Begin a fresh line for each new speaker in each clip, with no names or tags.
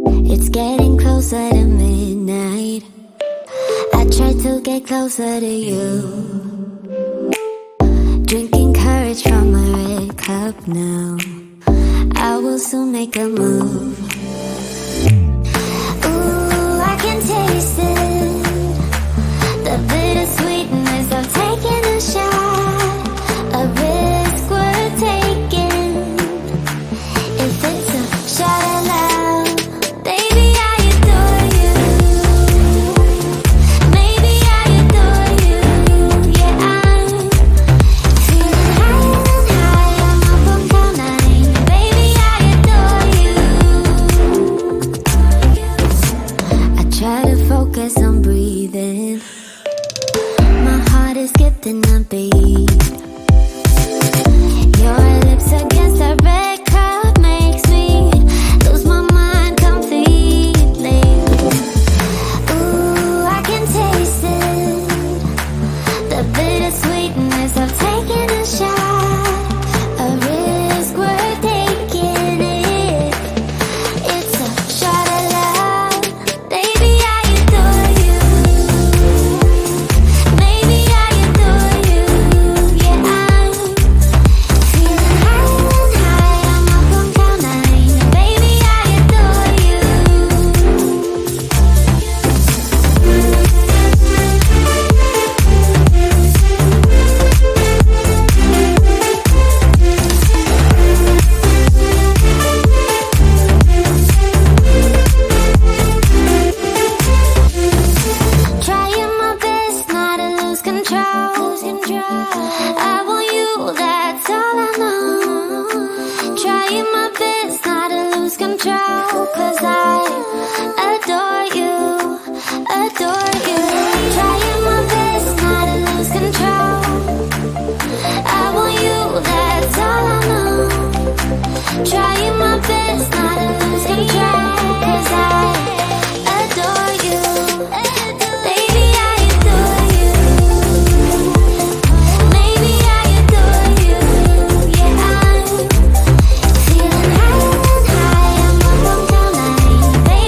It's getting closer to midnight. I try to get closer to you. Drinking courage from a red cup now. I will soon make a move. Ooh, I can taste it. The bittersweetness of taking a shot. A risk worth taking. If it's a shot at love, baby, I adore you. Maybe I adore you. Yeah, I'm feeling high. I'm up on cloud nine. Baby, I adore you. I try to focus on breathing. My heart is skipping a beat. Your lips against a red cup makes me lose my mind completely. Ooh, I can taste it. The bittersweetness of taking a shot. A risk worth taking it. It's a shot at love. Baby, I adore you. Maybe I adore you. Yeah, I'm feeling high. I'm up on cloud nine. Baby, I adore you. Trying my best not to lose control. I want you, that's all I know. Trying my best not to lose control. 'Cause I adore you, adore you. Trying my best not to lose control. I want you, that's all I know. Trying my best not to lose control. 'Cause I adore you. Baby, I adore you. Maybe I adore you. Yeah, I'm feeling high. I'm up on cloud nine. Baby,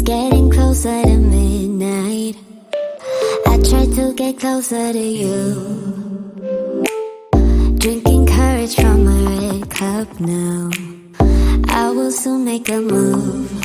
It's getting closer to midnight. I try to get closer to you, drinking courage from a red cup now. I will soon make a move.